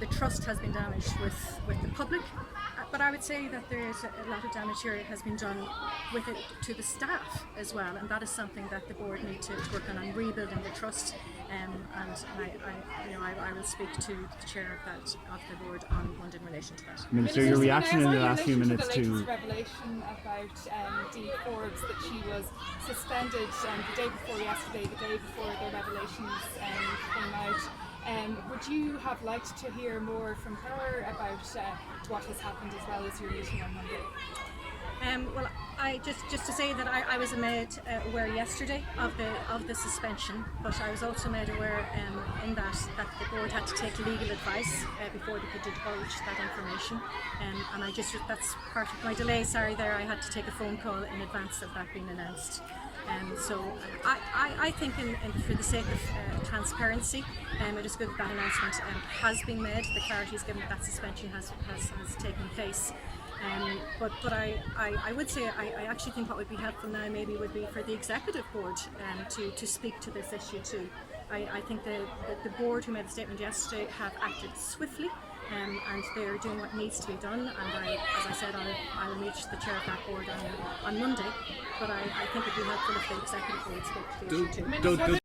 the trust has been damaged with the public, but I would say that there is a lot of damage here has been done with it to the staff as well, and that is something that the board need to work on rebuilding the trust. And I will speak to the chair of the board on Monday in relation to that. Minister, your reaction in the last few minutes to the latest revelation about Dee Forbes, that she was suspended the day before yesterday, the day before the revelations came out. Would you have liked to hear more from her about what has happened, as well as your meeting on Monday? Well, I just to say that I was made aware yesterday of the suspension, but I was also made aware in that the board had to take legal advice before they could divulge that information, and that's part of my delay. Sorry, there I had to take a phone call in advance of that being announced. So I think for the sake of transparency, it is good that announcement has been made. The clarity is given that suspension has taken place. But I would say I actually think what would be helpful now maybe would be for the executive board to speak to this issue too. I think the board who made the statement yesterday have acted swiftly, and they're doing what needs to be done, and as I said, I will meet the chair of that board on Monday, but I think it would be helpful if the executive board spoke to the issue too.